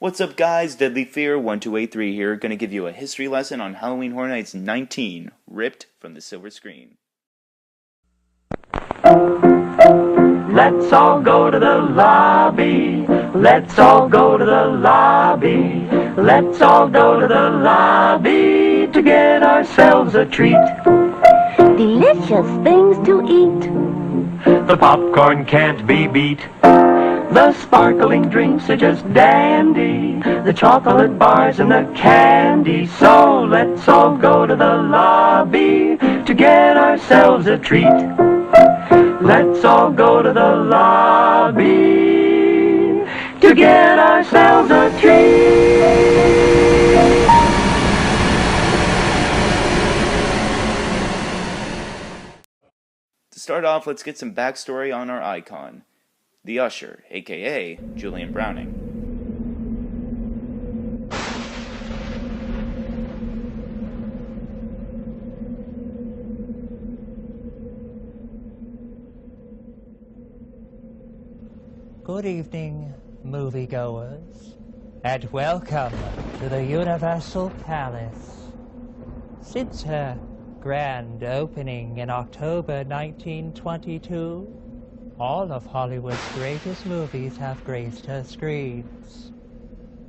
What's up guys, Deadly Fear 1283 here, gonna give you a history lesson on Halloween Horror Nights 19, ripped from the silver screen. Let's all go to the lobby. Let's all go to the lobby. Let's all go to the lobby to get ourselves a treat. Delicious things to eat. The popcorn can't be beat. The sparkling drinks are just dandy. The chocolate bars and the candy. So let's all go to the lobby to get ourselves a treat. Let's all go to the lobby to get ourselves a treat. To start off, let's get some backstory on our icon, the Usher, aka Julian Browning. Good evening, moviegoers, and welcome to the Universal Palace. Since her grand opening in October 1922, all of Hollywood's greatest movies have graced her screens.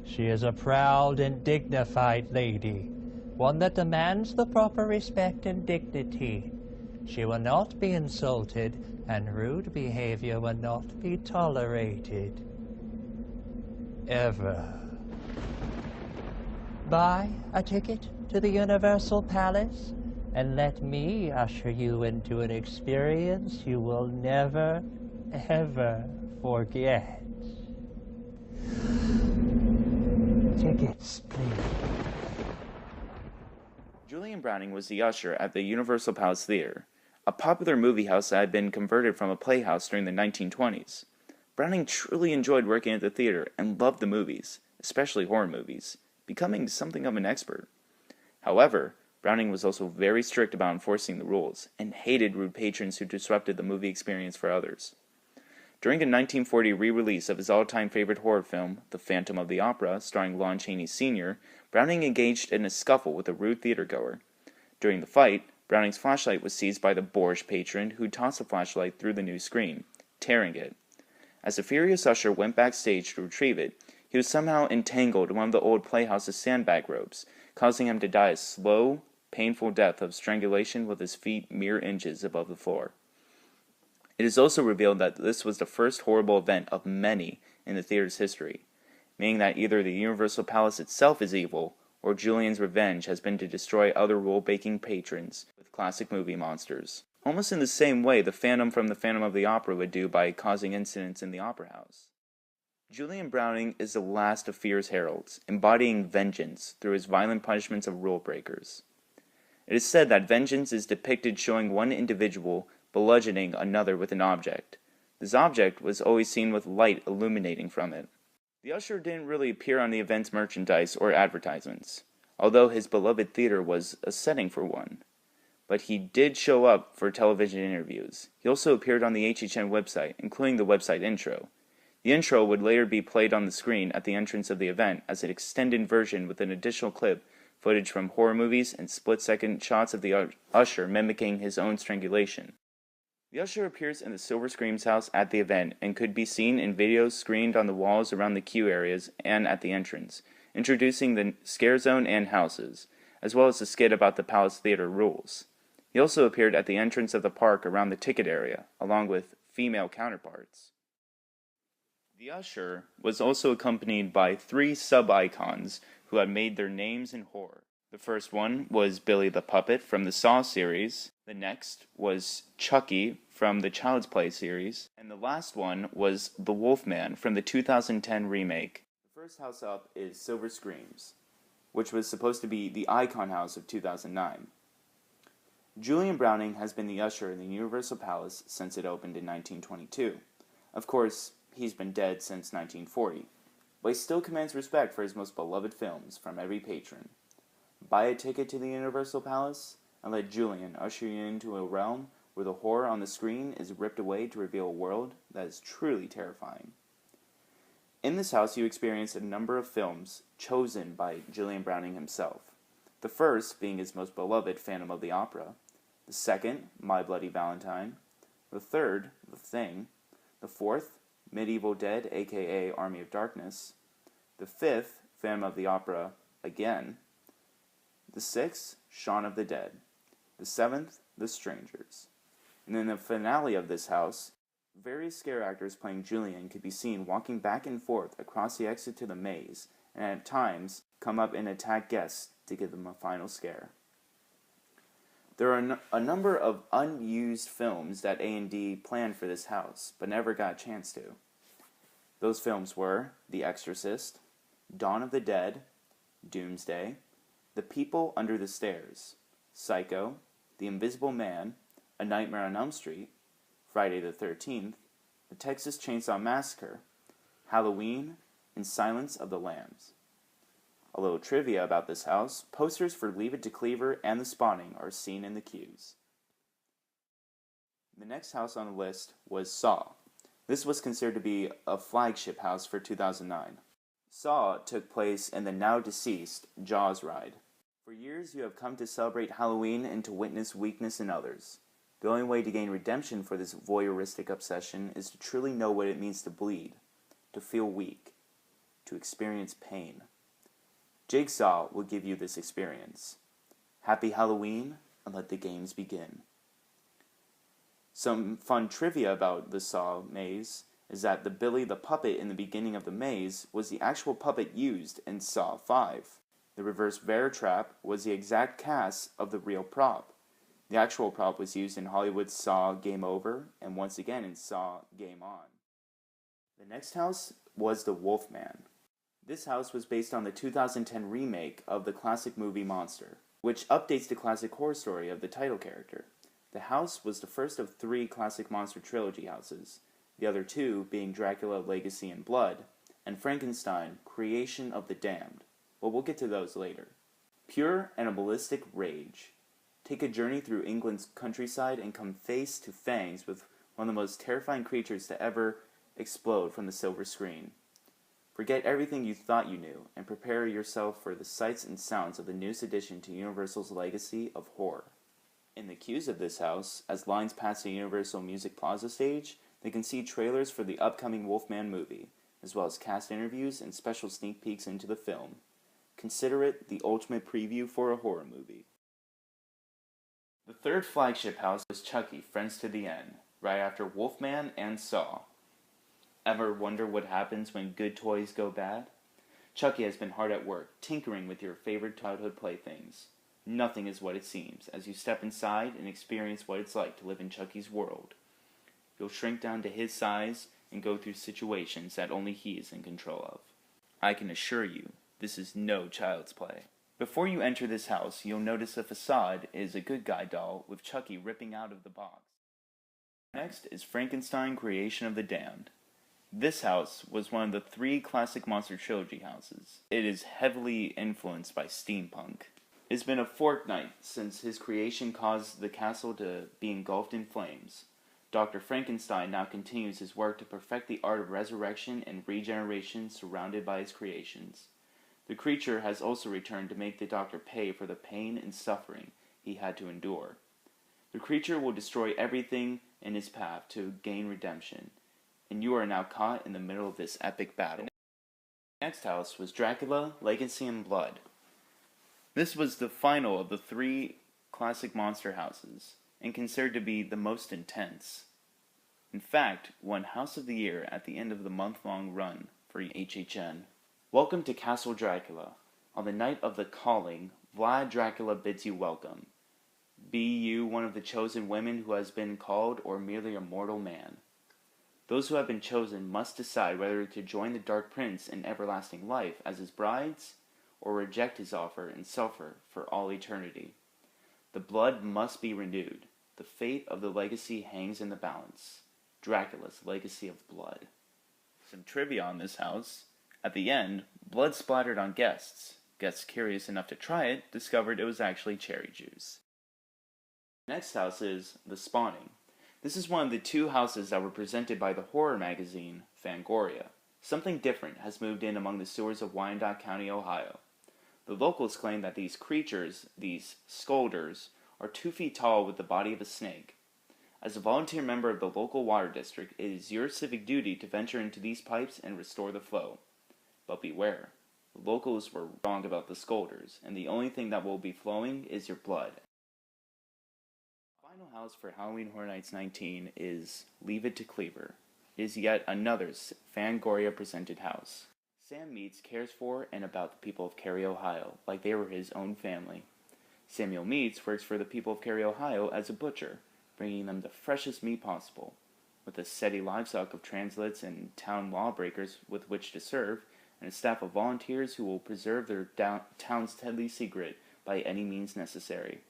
She is a proud and dignified lady, one that demands the proper respect and dignity. She will not be insulted, and rude behavior will not be tolerated. Ever. Buy a ticket to the Universal Palace, and let me usher you into an experience you will never, ever forget. Tickets, please. Julian Browning was the usher at the Universal Palace Theater, a popular movie house that had been converted from a playhouse during the 1920s. Browning truly enjoyed working at the theater and loved the movies, especially horror movies, becoming something of an expert. However, Browning was also very strict about enforcing the rules, and hated rude patrons who disrupted the movie experience for others. During a 1940 re-release of his all-time favorite horror film, The Phantom of the Opera, starring Lon Chaney Sr., Browning engaged in a scuffle with a rude theatergoer. During the fight, Browning's flashlight was seized by the boorish patron, who tossed the flashlight through the new screen, tearing it. As the furious usher went backstage to retrieve it, he was somehow entangled in one of the old playhouse's sandbag ropes, causing him to die a slow, painful death of strangulation with his feet mere inches above the floor. It is also revealed that this was the first horrible event of many in the theater's history, meaning that either the Universal Palace itself is evil, or Julian's revenge has been to destroy other rule-breaking patrons with classic movie monsters. Almost in the same way the Phantom from the Phantom of the Opera would do by causing incidents in the opera house. Julian Browning is the last of fear's heralds, embodying vengeance through his violent punishments of rule-breakers. It is said that vengeance is depicted showing one individual bludgeoning another with an object. This object was always seen with light illuminating from it. The usher didn't really appear on the event's merchandise or advertisements, although his beloved theater was a setting for one. But he did show up for television interviews. He also appeared on the HHN website, including the website intro. The intro would later be played on the screen at the entrance of the event as an extended version with an additional clip, footage from horror movies, and split-second shots of the usher mimicking his own strangulation. The usher appears in the Silver Scream's house at the event and could be seen in videos screened on the walls around the queue areas and at the entrance, introducing the scare zone and houses, as well as a skit about the Palace Theater rules. He also appeared at the entrance of the park around the ticket area, along with female counterparts. The usher was also accompanied by 3 sub-icons who had made their names in horror. The first one was Billy the Puppet from the Saw series, the next was Chucky from the Child's Play series, and the last one was the Wolfman from the 2010 remake. The first house up is Silver Screams, which was supposed to be the icon house of 2009. Julian Browning has been the usher in the Universal Palace since it opened in 1922. Of course, he's been dead since 1940, but he still commands respect for his most beloved films from every patron. Buy a ticket to the Universal Palace, and let Julian usher you into a realm where the horror on the screen is ripped away to reveal a world that is truly terrifying. In this house, you experience a number of films chosen by Julian Browning himself. The first being his most beloved Phantom of the Opera, the second, My Bloody Valentine, the third, The Thing, the fourth, Medieval Dead, aka Army of Darkness, the fifth, Phantom of the Opera, again, the sixth, Shaun of the Dead, the seventh, The Strangers. And in the finale of this house, various scare actors playing Julian could be seen walking back and forth across the exit to the maze, and at times come up and attack guests to give them a final scare. There are a number of unused films that A&D planned for this house, but never got a chance to. Those films were The Exorcist, Dawn of the Dead, Doomsday, The People Under the Stairs, Psycho, The Invisible Man, A Nightmare on Elm Street, Friday the 13th, The Texas Chainsaw Massacre, Halloween, and Silence of the Lambs. A little trivia about this house, posters for Leave It to Cleaver and The Spawning are seen in the queues. The next house on the list was Saw. This was considered to be a flagship house for 2009. Saw took place in the now deceased Jaws ride. For years you have come to celebrate Halloween and to witness weakness in others. The only way to gain redemption for this voyeuristic obsession is to truly know what it means to bleed, to feel weak, to experience pain. Jigsaw will give you this experience. Happy Halloween, and let the games begin. Some fun trivia about the Saw maze is that the Billy the Puppet in the beginning of the maze was the actual puppet used in Saw 5. The reverse bear trap was the exact cast of the real prop. The actual prop was used in Hollywood's Saw Game Over, and once again in Saw Game On. The next house was the Wolfman. This house was based on the 2010 remake of the classic movie Monster, which updates the classic horror story of the title character. The house was the first of 3 classic monster trilogy houses, the other 2 being Dracula, Legacy and Blood, and Frankenstein, Creation of the Damned. Well, we'll get to those later. Pure animalistic rage. Take a journey through England's countryside and come face to fangs with one of the most terrifying creatures to ever explode from the silver screen. Forget everything you thought you knew, and prepare yourself for the sights and sounds of the newest addition to Universal's legacy of horror. In the queues of this house, as lines pass the Universal Music Plaza stage, they can see trailers for the upcoming Wolfman movie, as well as cast interviews and special sneak peeks into the film. Consider it the ultimate preview for a horror movie. The third flagship house was Chucky Friends to the End, right after Wolfman and Saw. Ever wonder what happens when good toys go bad? Chucky has been hard at work, tinkering with your favorite childhood playthings. Nothing is what it seems, as you step inside and experience what it's like to live in Chucky's world. You'll shrink down to his size and go through situations that only he is in control of. I can assure you, this is no child's play. Before you enter this house, you'll notice the facade is a good guy doll with Chucky ripping out of the box. Next is Frankenstein, Creation of the Damned. This house was one of the 3 classic monster trilogy houses. It is heavily influenced by steampunk. It's been a fortnight since his creation caused the castle to be engulfed in flames. Dr. Frankenstein now continues his work to perfect the art of resurrection and regeneration surrounded by his creations. The creature has also returned to make the doctor pay for the pain and suffering he had to endure. The creature will destroy everything in his path to gain redemption, and you are now caught in the middle of this epic battle. The next house was Dracula, Legacy and Blood. This was the final of the 3 classic monster houses, and considered to be the most intense. In fact, won House of the Year at the end of the month-long run for HHN. Welcome to Castle Dracula. On the night of the calling, Vlad Dracula bids you welcome. Be you one of the chosen women who has been called, or merely a mortal man? Those who have been chosen must decide whether to join the Dark Prince in everlasting life as his brides, or reject his offer and suffer for all eternity. The blood must be renewed. The fate of the legacy hangs in the balance. Dracula's Legacy of Blood. Some trivia on this house. At the end, blood splattered on guests. Guests curious enough to try it discovered it was actually cherry juice. Next house is The Spawning. This is one of the 2 houses that were presented by the horror magazine Fangoria. Something different has moved in among the sewers of Wyandotte County, Ohio. The locals claim that these creatures, these scolders, are 2 feet tall with the body of a snake. As a volunteer member of the local water district, it is your civic duty to venture into these pipes and restore the flow. But beware, the locals were wrong about the scolders, and the only thing that will be flowing is your blood. The final house for Halloween Horror Nights 19 is Leave It to Cleaver. It is yet another Fangoria-presented house. Sam Meats cares for and about the people of Cary, Ohio, like they were his own family. Samuel Meats works for the people of Cary, Ohio as a butcher, bringing them the freshest meat possible. With a steady livestock of translates and town lawbreakers with which to serve, and a staff of volunteers who will preserve their town's deadly secret by any means necessary.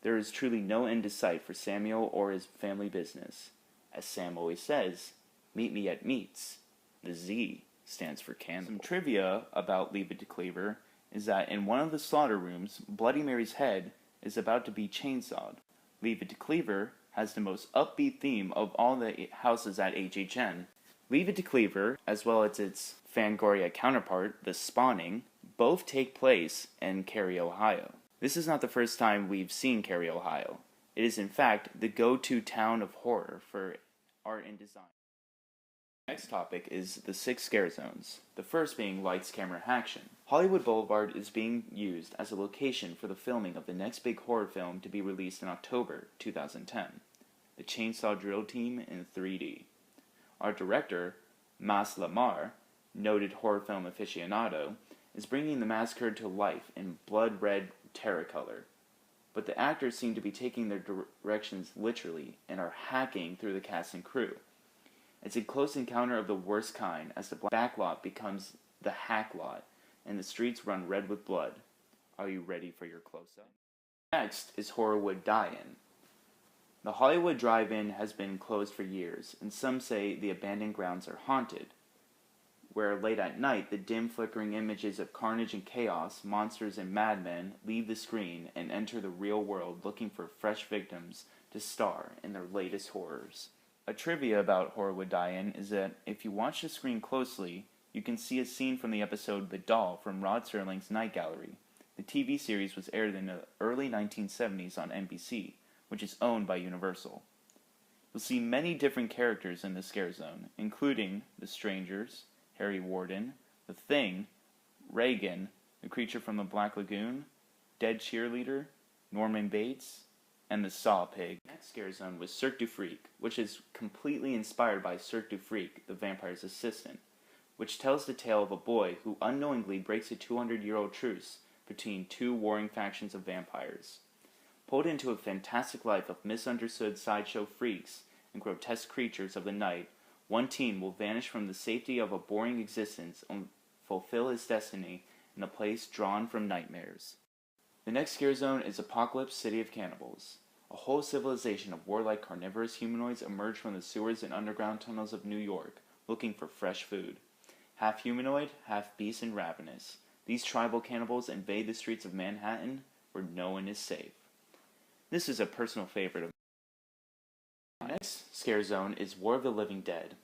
There is truly no end to sight for Samuel or his family business. As Sam always says, meet me at Meats. The Z stands for Cannibals. Some trivia about Leave It to Cleaver is that in one of the slaughter rooms, Bloody Mary's head is about to be chainsawed. Leave It to Cleaver has the most upbeat theme of all the houses at HHN. Leave It to Cleaver, as well as its Fangoria counterpart, The Spawning, both take place in Cary, Ohio. This is not the first time we've seen Cary, Ohio. It is in fact the go-to town of horror for art and design. Next topic is the 6 scare zones, the first being Lights, Camera, Action. Hollywood Boulevard is being used as a location for the filming of the next big horror film to be released in October 2010, The Chainsaw Drill Team in 3D. Our director, Mas Lamar, noted horror film aficionado, is bringing the massacre to life in blood-red Terracolor. But the actors seem to be taking their directions literally and are hacking through the cast and crew. It's a close encounter of the worst kind as the backlot becomes the hack lot and the streets run red with blood. Are you ready for your close-up? Next is Horrorwood Die-In. The Hollywood Drive-In has been closed for years, and some say the abandoned grounds are haunted, where late at night the dim flickering images of carnage and chaos, monsters and madmen leave the screen and enter the real world looking for fresh victims to star in their latest horrors. A trivia about Horrorwood Die-In is that if you watch the screen closely, you can see a scene from the episode The Doll from Rod Serling's Night Gallery. The TV series was aired in the early 1970s on NBC, which is owned by Universal. You'll see many different characters in the scare zone, including the Strangers, Harry Warden, The Thing, Reagan, the creature from the Black Lagoon, Dead Cheerleader, Norman Bates, and the Saw Pig. The next scare zone was Cirque Du Freak, which is completely inspired by Cirque Du Freak, the vampire's assistant, which tells the tale of a boy who unknowingly breaks a 200-year-old truce between 2 warring factions of vampires. Pulled into a fantastic life of misunderstood sideshow freaks and grotesque creatures of the night, one teen will vanish from the safety of a boring existence and fulfill his destiny in a place drawn from nightmares. The next scare zone is Apocalypse City of Cannibals. A whole civilization of warlike carnivorous humanoids emerge from the sewers and underground tunnels of New York, looking for fresh food. Half humanoid, half beast and ravenous, these tribal cannibals invade the streets of Manhattan, where no one is safe. This is a personal favorite of mine. The next scare zone is War of the Living Dead.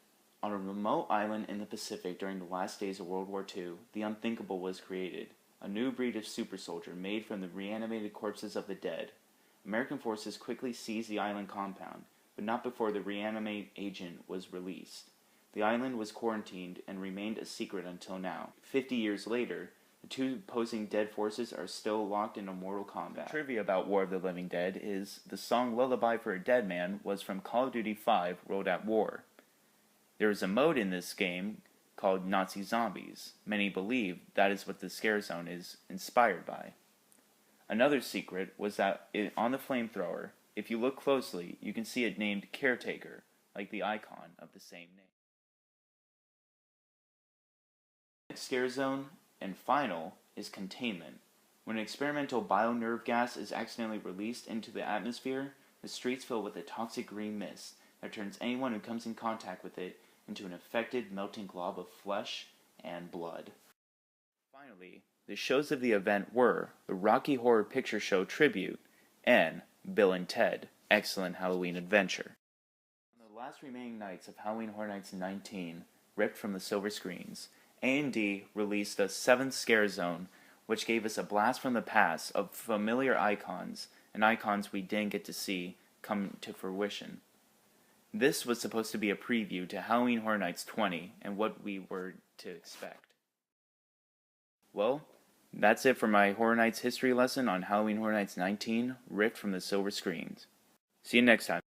On a remote island in the Pacific during the last days of World War II, the unthinkable was created. A new breed of super soldier made from the reanimated corpses of the dead. American forces quickly seized the island compound, but not before the reanimate agent was released. The island was quarantined and remained a secret until now. 50 years later, the 2 opposing dead forces are still locked in a mortal combat. Trivia about War of the Living Dead is the song Lullaby for a Dead Man was from Call of Duty 5 World at War. There is a mode in this game called Nazi Zombies. Many believe that is what the scare zone is inspired by. Another secret was that on the flamethrower, if you look closely, you can see it named Caretaker, like the icon of the same name. The next scare zone, and final, is Containment. When an experimental bio-nerve gas is accidentally released into the atmosphere, the streets fill with a toxic green mist that turns anyone who comes in contact with it into an infected, melting glob of flesh and blood. Finally, the shows of the event were the Rocky Horror Picture Show Tribute and Bill and Ted, Excellent Halloween Adventure. On the last remaining nights of Halloween Horror Nights 19, ripped from the silver screens. A&D released a 7th Scare Zone, which gave us a blast from the past of familiar icons, and icons we didn't get to see come to fruition. This was supposed to be a preview to Halloween Horror Nights 20 and what we were to expect. Well, that's it for my Horror Nights history lesson on Halloween Horror Nights 19, ripped from the silver screens. See you next time.